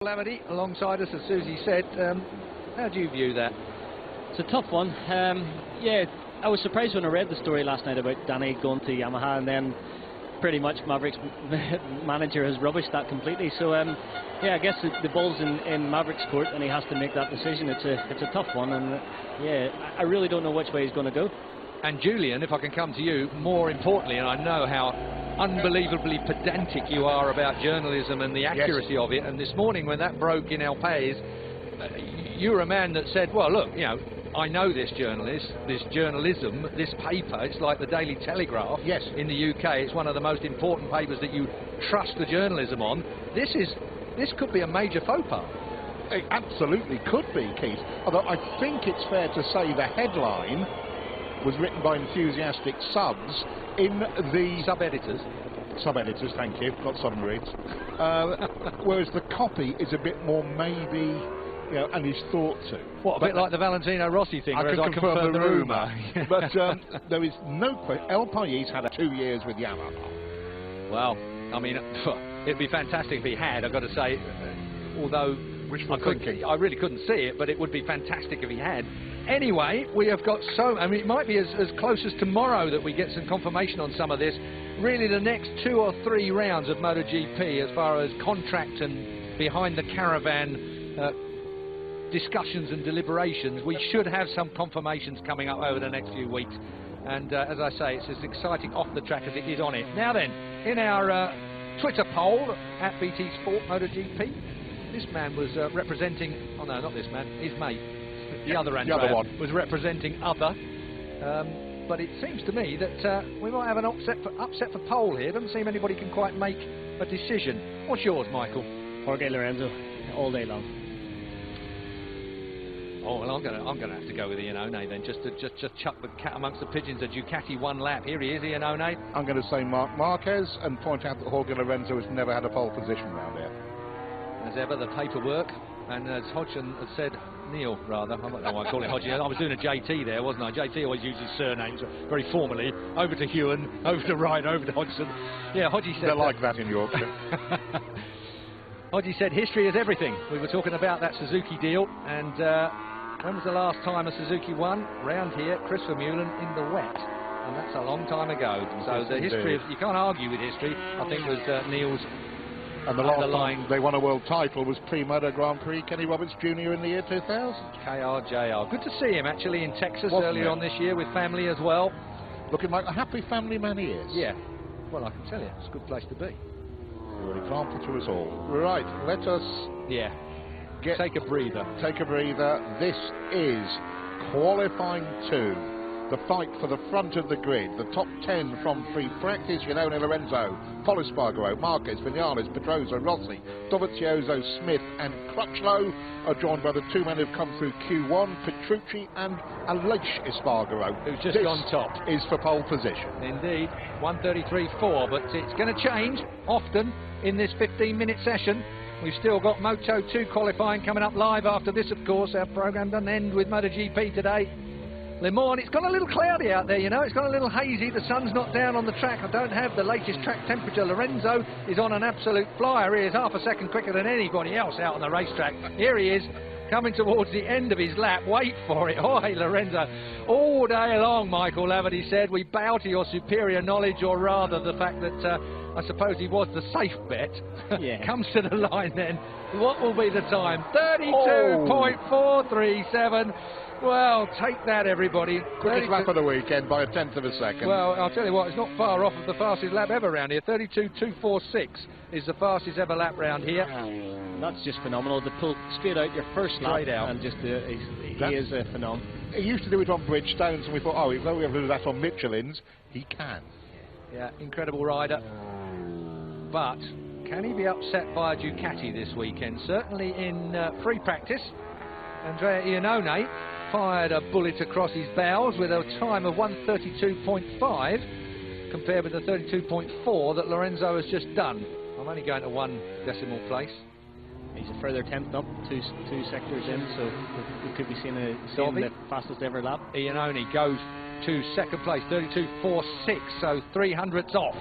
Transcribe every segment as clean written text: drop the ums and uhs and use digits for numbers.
Lavity alongside us, as Susie said. How do you view that? It's a tough one. Yeah, I was surprised when I read the story last night about Danny going to Yamaha, and then pretty much Maverick's manager has rubbished that completely. So yeah, I guess the ball's in Maverick's court, and he has to make that decision. It's a tough one, and yeah, I really don't know which way he's going to go. And Julian, if I can come to you, more importantly, and I know how unbelievably pedantic you are about journalism and the accuracy of it, and this morning when that broke in El País, you were a man that said, well, look, you know, I know this journalism, this paper, it's like the Daily Telegraph in the UK. It's one of the most important papers that you trust the journalism on. This could be a major faux pas. It absolutely could be, Keith. Although I think it's fair to say the headline was written by enthusiastic subs in the... Sub-editors. Sub-editors, thank you, not submarines. Whereas the copy is a bit more maybe, you know, and is thought to. What, a bit like the Valentino Rossi thing, I can confirm the rumour. But there is no question. El País had 2 years with Yamaha. Well, I mean, it'd be fantastic if he had, I've got to say, although I really couldn't see it, but it would be fantastic if he had. Anyway, we have got I mean, it might be as close as tomorrow that we get some confirmation on some of this. Really, the next 2 or 3 rounds of MotoGP, as far as contract and behind the caravan discussions and deliberations, we should have some confirmations coming up over the next few weeks. And as I say, it's as exciting off the track as it is on it. Now then, in our Twitter poll at BT Sport MotoGP, this man was representing, oh no, not this man, his mate. The other Andrea the other one was representing other, but it seems to me that we might have an upset for poll here. Doesn't seem anybody can quite make a decision. What's yours, Michael? Jorge Lorenzo, all day long. Oh well, I'm gonna have to go with Iannone then, just chuck the cat amongst the pigeons. A Ducati 1 lap. Here he is, Iannone. I'm going to say Marquez and point out that Jorge Lorenzo has never had a pole position round here. As ever, the paperwork, and as Hodgson had said. Neil, rather. I don't know why I call it Hodgie. I was doing a JT there, wasn't I? JT always uses surnames very formally. Over to Hewen, over to Wright, over to Hodgson. Yeah, Hodgie said... They're like that in Yorkshire. Hodgie said history is everything. We were talking about that Suzuki deal, and when was the last time a Suzuki won? Round here, Chris Vermeulen in the wet. And that's a long time ago. So the history of... You can't argue with history. I think was Neil's... And the last time they won a world title was pre-Moto Grand Prix, Kenny Roberts Jr. in the year 2000. KRJR. Good to see him actually in Texas earlier on this year with family as well. Looking like a happy family man he is. Yeah. Well, I can tell you, it's a good place to be. You're an example to us all. Right, let us... take a breather. Take a breather. This is qualifying 2. The fight for the front of the grid. The top 10 from free practice. Iannone, Lorenzo, Espargaro, Marquez, Viñales, Petrucci, Rossi, Dovizioso, Smith and Crutchlow are joined by the 2 men who've come through Q1, Petrucci and Aleix Espargaro. Who's just gone top. Is for pole position. Indeed, 1:33.4, but it's going to change often in this 15-minute session. We've still got Moto2 qualifying coming up live after this, of course. Our programme doesn't end with MotoGP today. Le Mans, it's got a little cloudy out there, you know, it's got a little hazy, the sun's not down on the track. I don't have the latest track temperature. Lorenzo is on an absolute flyer. He is half a second quicker than anybody else out on the racetrack. Here he is, coming towards the end of his lap. Wait for it. Oh, hey, Lorenzo. All day long, Michael Lavity said, we bow to your superior knowledge, or rather the fact that I suppose he was the safe bet. Comes to the line then. What will be the time? 32.437. Well, take that, everybody. Quickest lap of the weekend by 1/10 of a second. Well, I'll tell you what, it's not far off of the fastest lap ever round here. 32.246 is the fastest ever lap round here. That's just phenomenal. To pull straight out your first lap out. And just he is a phenomenon. He used to do it on Bridgestones, and we thought, oh, if we ever do that on Michelin's, he can. Yeah, incredible rider. But can he be upset by a Ducati this weekend? Certainly in free practice. Andrea Iannone fired a bullet across his bows with a time of 1:32.5 compared with the 32.4 that Lorenzo has just done. I'm only going to 1 decimal place. He's a further 10th up, two sectors in, so we could be seeing the fastest ever lap. Iannone goes to second place, 32.46, so 300ths off.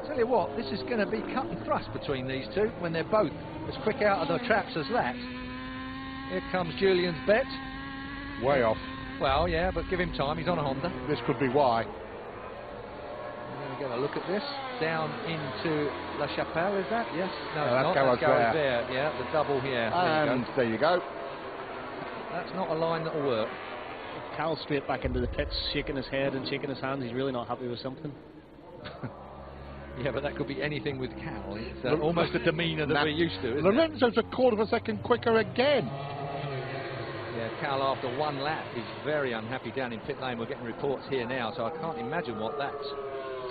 Tell you what, this is going to be cut and thrust between these two when they're both as quick out of the traps as that. Here comes Julian's bet. Way off. Well, yeah, but give him time. He's on a Honda. This could be why. We're going to look at this. Down into La Chapelle, is that? Yes. No, that's not. Garage there. Yeah, the double here. And there you go. That's not a line that will work. Cal's straight back into the pits, shaking his head and shaking his hands. He's really not happy with something. Yeah, but that could be anything with Cal. It's almost a demeanour that we're used to, isn't Lorenzo's a quarter of a second quicker again. Yeah, Cal after one lap is very unhappy down in pit lane. We're getting reports here now, so I can't imagine what that's.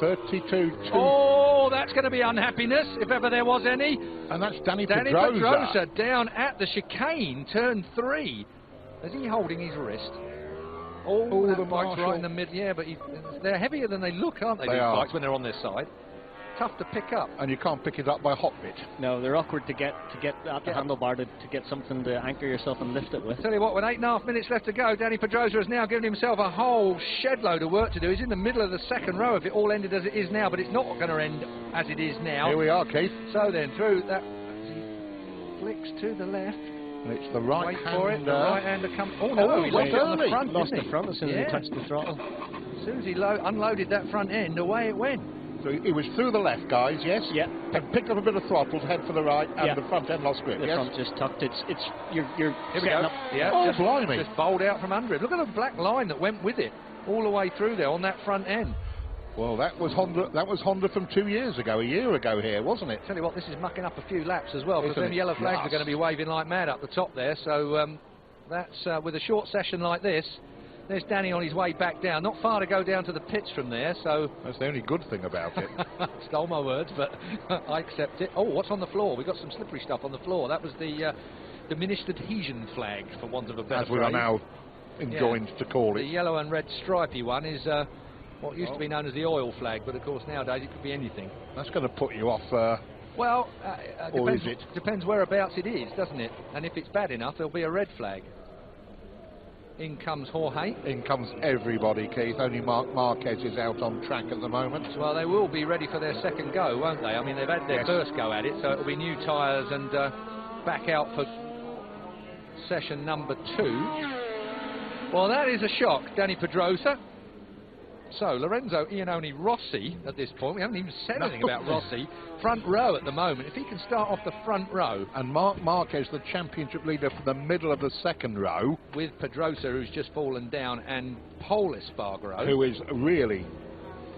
32-2. Oh, that's going to be unhappiness, if ever there was any. And that's Danny Pedrosa down at the chicane, turn 3. Is he holding his wrist? Oh, that bike's right in the mid. Yeah, but they're heavier than they look, aren't they, these bikes, when they're on their side? Tough to pick up. And you can't pick it up by a hot bit. No, they're awkward to get at the handlebar to get something to anchor yourself and lift it with. Tell you what, with 8.5 minutes left to go, Danny Pedrosa has now given himself a whole shed load of work to do. He's in the middle of the second row if it all ended as it is now, but it's not going to end as it is now. Here we are, Keith. So then, through that, he flicks to the left. And it's the right Wait hand. for it, the right hander comes. Oh no, he lost it on the front, lost the front as soon as he touched the throttle. As soon as he unloaded that front end, away it went. So it was through the left, guys, yes? Yeah. And picked up a bit of throttle to head for the right, and the front end lost grip, the yes? front just tucked. You're Here we setting go. up. Yeah, oh, blimey. Just bowled out from under it. Look at the black line that went with it, all the way through there on that front end. Well, that was Honda from 2 years ago, a year ago here, wasn't it? Tell you what, this is mucking up a few laps as well, because Isn't them it? yellow flags Yes. are going to be waving like mad up the top there. So that's with a short session like this. There's Danny on his way back down. Not far to go down to the pits from there, so... That's the only good thing about it. Stole my words, but I accept it. Oh, what's on the floor? We've got some slippery stuff on the floor. That was the diminished adhesion flag, for want of a better As we are now enjoined to call The it. yellow and red stripy one is what used to be known as the oil flag, but of course nowadays it could be anything. That's going to put you off... Well, or depends, is it? Depends whereabouts it is, doesn't it? And if it's bad enough, there'll be a red flag. In comes Jorge. In comes everybody, Keith. Only Marquez is out on track at the moment. Well, they will be ready for their second go, won't they? I mean, they've had their first go at it, so it'll be new tyres and back out for session number 2. Well, that is a shock, Danny Pedrosa. So, Lorenzo, Iannone, Rossi at this point. We haven't even said anything about Rossi. Front row at the moment. If he can start off the front row. And Marquez, the championship leader for the middle of the second row. With Pedrosa, who's just fallen down, and Pole Espargaro. Who is really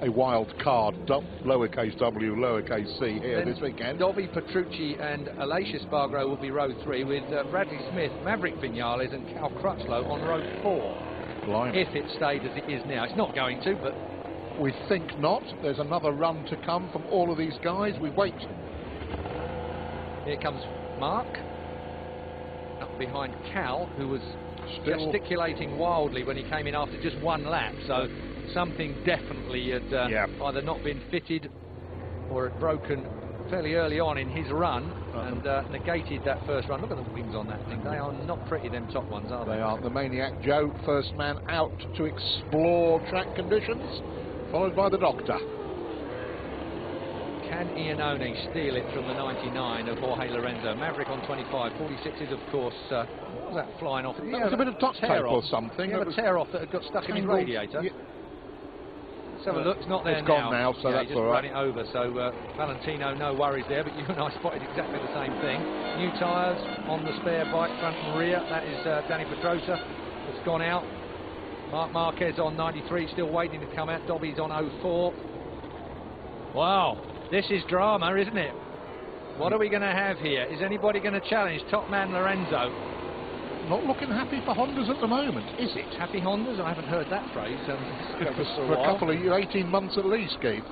a wild card, lowercase w, lowercase c here then this weekend. Dovi, Petrucci and Aleix Espargaro will be row 3 with Bradley Smith, Maverick Viñales and Cal Crutchlow on row 4. Blimey. If it stayed as it is now. It's not going to, but... We think not. There's another run to come from all of these guys. We wait. Here comes Marc. Up behind Cal, who was gesticulating wildly when he came in after just one lap. So something definitely had either not been fitted or had broken fairly early on in his run and negated that first run. Look at the wings on that thing. They are not pretty, them top ones, are they? They are. The Maniac Joe, first man out to explore track conditions, followed by the Doctor. Can Iannone steal it from the 99 of Jorge Lorenzo? Maverick on 25, 46 is of course, what was that flying off? That was a bit of duct tape or something. He had a tear off that had got stuck in his radiator. Yeah. Let's have a look. It's not there now. It's gone now, so that's all right. Just run it over. So Valentino, no worries there. But you and I spotted exactly the same thing. New tyres on the spare bike, front and rear. That is Danny Pedrosa. It's gone out. Marc Marquez on 93, still waiting to come out. Dobby's on 04. Wow, this is drama, isn't it? What are we going to have here? Is anybody going to challenge top man Lorenzo? Not looking happy for Hondas at the moment, is it? Happy Hondas? I haven't heard that phrase for a couple of 18 months at least, Keith.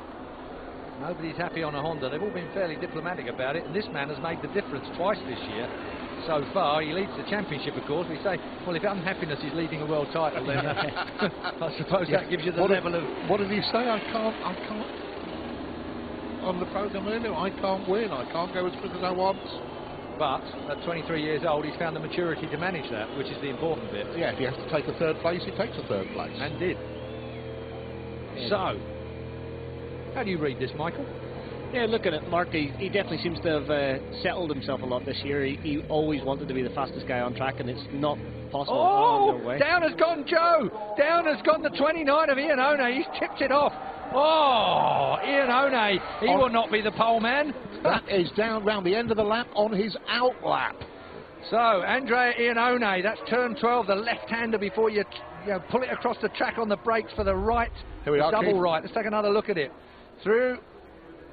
Nobody's happy on a Honda. They've all been fairly diplomatic about it, and this man has made the difference twice this year. So far, he leads the championship, of course. We say, well, if unhappiness is leading a world title, then I suppose that gives you the level of... What did he say? I can't... On the programme earlier, I can't win. I can't go as quick as I want. But at 23 years old, he's found the maturity to manage that, which is the important bit. Yeah, if he has to take a third place, he takes a third place. And did. So, how do you read this, Michael? Yeah, looking at Marc, he definitely seems to have settled himself a lot this year. He always wanted to be the fastest guy on track, and it's not possible. Oh, no way. down has gone Joe. Down has gone the 29 of Iannone. He's tipped it off. Oh, Iannone, he will not be the pole man. That is down round the end of the lap on his out lap. So, Andrea Iannone, that's turn 12, the left-hander before you pull it across the track on the brakes for the right. Here we are, double Keith. right. Let's take another look at it. Through.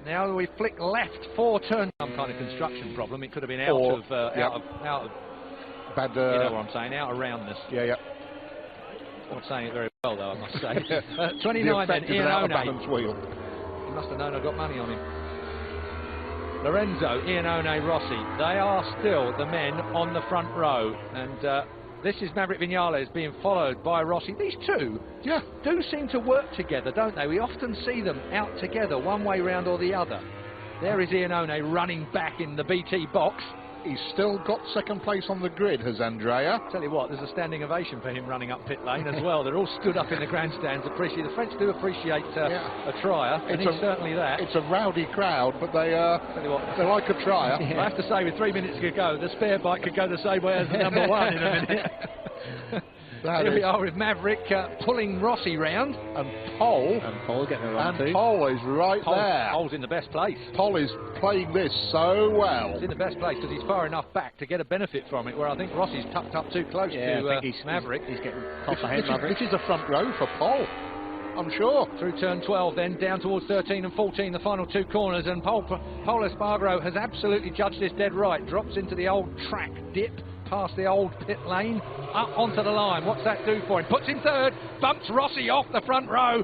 Now we flick left for turn. Some kind of construction problem. It could have been out of bad. You know what I'm saying? Out of roundness. Yeah. I'm not saying it very well, though, I must say. 29 then, Iannone. Wheel. He must have known I got money on him. Lorenzo, Iannone, Rossi. They are still the men on the front row. And this is Maverick Viñales being followed by Rossi. These two do seem to work together, don't they? We often see them out together, one way round or the other. There is Iannone running back in the BT box. He's still got second place on the grid, has Andrea. Tell you what, there's a standing ovation for him running up pit lane as well. They're all stood up in the grandstands. The French do appreciate a trier, and he's certainly that. It's a rowdy crowd, but they like a trier. I have to say, with 3 minutes to go, the spare bike could go the same way as the number one in a minute. Here we are with Maverick pulling Rossi round. And Pole getting around too. Pole is there. Pole's in the best place. Pole is playing this so well. He's in the best place because he's far enough back to get a benefit from it, where I think Rossi's tucked up too close to Maverick. He's getting caught behind Maverick. This is a front row for Pole, I'm sure. Through turn 12 then, down towards 13 and 14, the final two corners, and Pole Espargaro has absolutely judged this dead right. Drops into the old track dip, past the old pit lane, up onto the line. What's that do for him? Puts him third, bumps Rossi off the front row.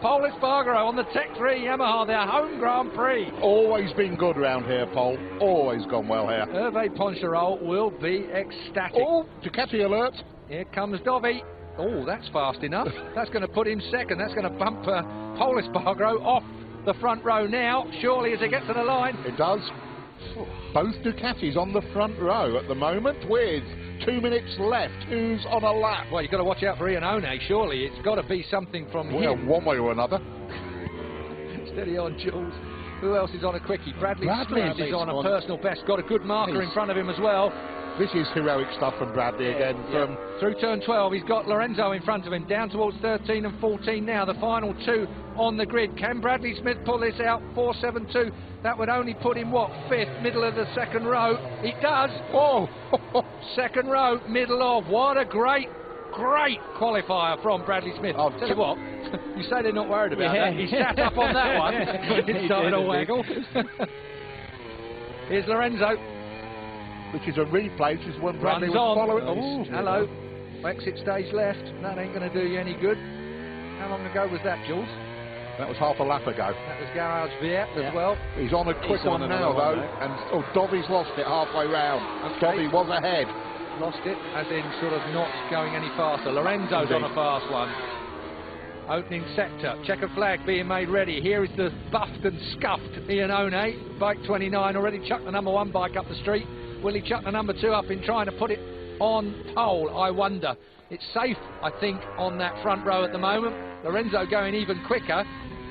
Pole Espargaro on the Tech 3 Yamaha, their home Grand Prix. Always been good round here, Pole. Always gone well here. Hervé Poncharoll will be ecstatic. Oh, Ducati alert. Here comes Dovi. Oh, that's fast enough. That's going to put him second. That's going to bump Pole Espargaro off the front row now, surely, as it gets to the line. It does. Both Ducatis on the front row at the moment with 2 minutes left. Who's on a lap? Well, you've got to watch out for Iannone, surely. It's got to be something from him. One way or another. Steady on, Jules. Who else is on a quickie? Bradley Smith is on a personal best. Got a good marker in front of him as well. This is heroic stuff from Bradley again. Through turn 12, he's got Lorenzo in front of him, down towards 13 and 14 now, the final two on the grid. Can Bradley Smith pull this out? 4.72. That would only put him, fifth, middle of the second row. He does. Oh, second row, middle of. What a great qualifier from Bradley Smith. I'll tell you what, you say they're not worried about that. He sat up on that one. It started to waggle. Here's Lorenzo. Which is a replay, which is when Bradley was following. Oh, hello. Exit stage left. That ain't going to do you any good. How long ago was that, Jules? That was half a lap ago. That was Garage Viet as well. He's on a quick one now, though. And Dovi's lost it halfway round. Dovi was ahead. Lost it, as in sort of not going any faster. Lorenzo's on a fast one. Opening sector, checker flag being made ready. Here is the buffed and scuffed Iannone. Bike 29 already chucked the number one bike up the street. Will he chuck the number two up in trying to put it on pole? I wonder. It's safe, I think, on that front row at the moment. Lorenzo going even quicker.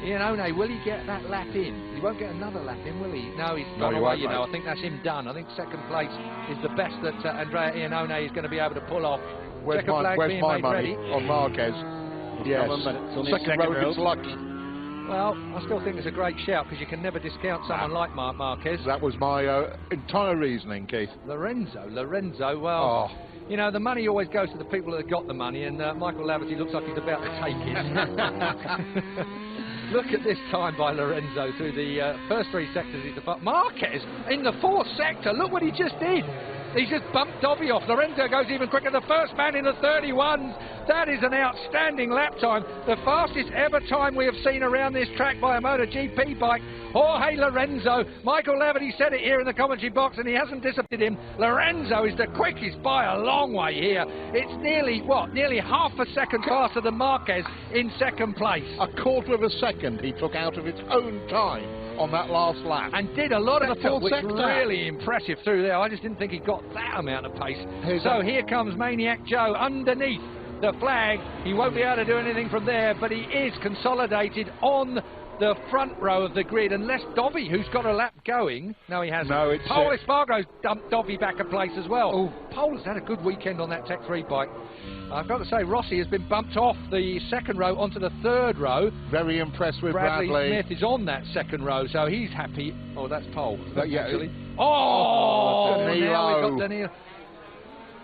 Iannone, will he get that lap in? He won't get another lap in, will he? No, he's gone away, you know. I think that's him done. I think second place is the best that Andrea Iannone is going to be able to pull off. Where's my money on Marquez? Yes, second row is lucky. Well, I still think it's a great shout because you can never discount someone like Marquez. That was my entire reasoning, Keith. Lorenzo, well, you know, the money always goes to the people that have got the money, and Michael Laverty looks like he's about to take it. Look at this time by Lorenzo through the first three sectors. Marquez in the fourth sector. Look what he just did. He's just bumped Dovi off. Lorenzo goes even quicker. The first man in the 31s. That is an outstanding lap time. The fastest ever time we have seen around this track by a MotoGP bike. Jorge Lorenzo. Michael Laverty said it here in the commentary box, and he hasn't disappointed him. Lorenzo is the quickest by a long way here. It's nearly half a second faster than Marquez in second place. A quarter of a second he took out of its own time on that last lap. And did a lot of the which really impressive through there. I just didn't think he got that amount of pace. Here comes Maniac Joe underneath the flag. He won't be able to do anything from there, but he is consolidated on the front row of the grid, unless Dovi, who's got a lap going. No, he hasn't. No, it's Pole Espargaro's dumped Dovi back a place as well. Oh. Pole has had a good weekend on that Tech 3 bike. I've got to say, Rossi has been bumped off the second row onto the third row. Very impressed with Bradley. Smith is on that second row, so he's happy. Oh, that's Pole. Yeah. Actually. Oh, Danilo. now we've got Danilo.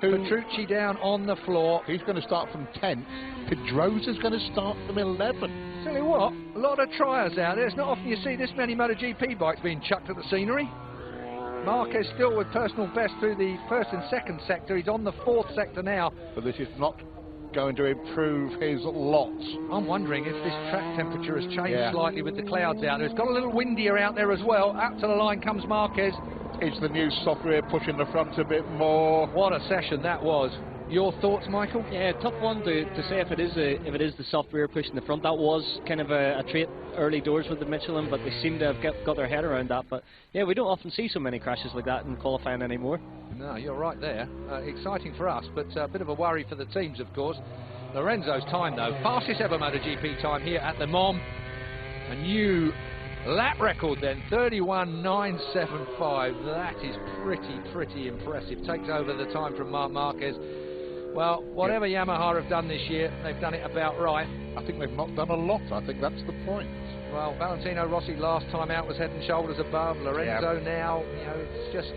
Petrucci down on the floor. He's going to start from 10th. Pedrosa's going to start from 11th. Tell you what, a lot of trials out there. It's not often you see this many MotoGP bikes being chucked at the scenery. Marquez still with personal best through the first and second sector. He's on the fourth sector now. But this is not going to improve his lot. I'm wondering if this track temperature has changed slightly with the clouds out there. It's got a little windier out there as well. Out to the line comes Marquez. Is the new software pushing the front a bit more? What a session that was. Your thoughts, Michael? Yeah, tough one to say if it is the software pushing the front. That was kind of a trait early doors with the Michelin, but they seem to have got their head around that. But yeah, we don't often see so many crashes like that in qualifying anymore. No, you're right there. Exciting for us, but a bit of a worry for the teams, of course. Lorenzo's time, though, fastest ever MotoGP time here at Le Mans. A new lap record then, 31.975. That is pretty impressive. Takes over the time from Marc Marquez. Well, whatever Yamaha have done this year, they've done it about right. I think they've not done a lot. I think that's the point. Well, Valentino Rossi last time out was head and shoulders above. Lorenzo now, you know, it's just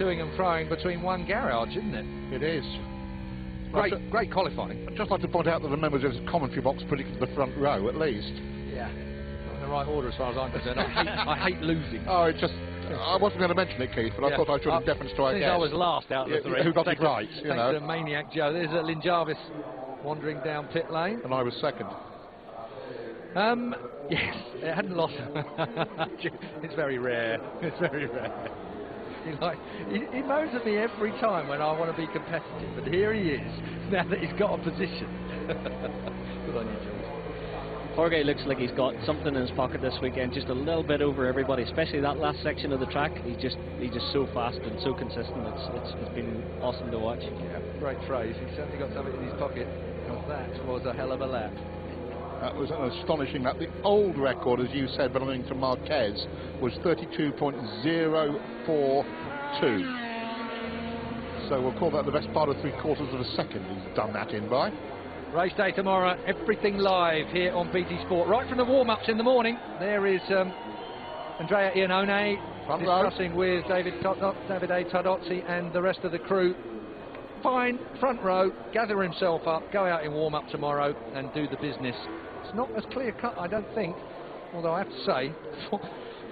toing and froing between one garage, isn't it? It is. Great qualifying. I'd just like to point out that the members of the commentary box predicted the front row, at least. Yeah. In the right order as far as I'm concerned. I hate losing. Oh, it's just... I wasn't going to mention it, Keith, but I thought I should in deference to our guest. I was last out of the three. Who got it right, you know. The Maniac Joe. There's Lynn Jarvis wandering down pit lane. And I was second. Yes, it hadn't lost. It's very rare. It's very rare. He moans at me every time when I want to be competitive, but here he is, now that he's got a position. Good on you, George. Jorge looks like he's got something in his pocket this weekend, just a little bit over everybody, especially that last section of the track. He's just so fast and so consistent. It's been awesome to watch. Yeah, great phrase. He's certainly got something in his pocket. That was a hell of a lap. That was an astonishing lap. The old record, as you said, belonging to Marquez, was 32.042. So we'll call that the best part of 3/4 of a second he's done that in by. Race day tomorrow, everything live here on BT Sport. Right from the warm-ups in the morning, there is Andrea Iannone discussing with David A. Tardozzi and the rest of the crew. Fine, front row, gather himself up, go out in warm-up tomorrow and do the business. It's not as clear-cut, I don't think, although I have to say,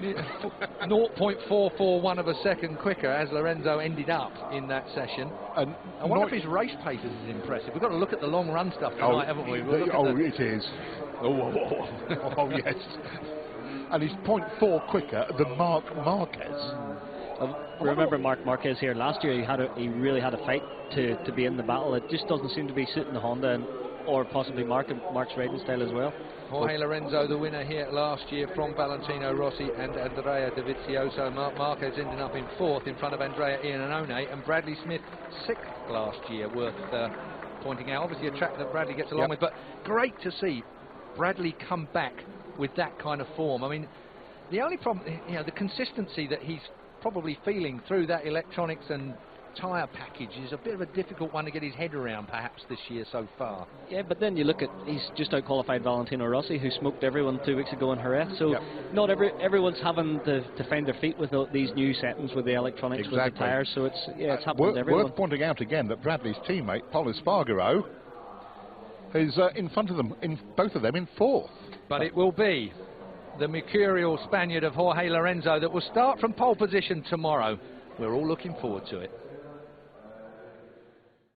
0.441 of a second quicker as Lorenzo ended up in that session. And I wonder if his race pace is impressive. We've got to look at the long run stuff tonight, haven't we? It is. Oh, yes. And he's 0.4 quicker than Marc Marquez. Remember Marc Marquez here last year? He really had a fight to be in the battle. It just doesn't seem to be suiting the Honda or possibly Marc's riding style as well. Jorge Lorenzo, the winner here last year from Valentino Rossi and Andrea Dovizioso. Marc Marquez ending up in fourth in front of Andrea Iannone, and Bradley Smith sixth last year, worth pointing out. Obviously a track that Bradley gets along with, but great to see Bradley come back with that kind of form. I mean, the only problem, you know, the consistency that he's probably feeling through that electronics and tyre package is a bit of a difficult one to get his head around perhaps this year so far. Yeah, but then you look at, he's just out-qualified Valentino Rossi, who smoked everyone 2 weeks ago in Jerez, so not everyone's having to find their feet with these new settings with the electronics, with the tyres, so it's happening to everyone. Worth pointing out again that Bradley's teammate, Pole Espargaro, is in front of them, both of them in fourth. But it will be the mercurial Spaniard of Jorge Lorenzo that will start from pole position tomorrow. We're all looking forward to it.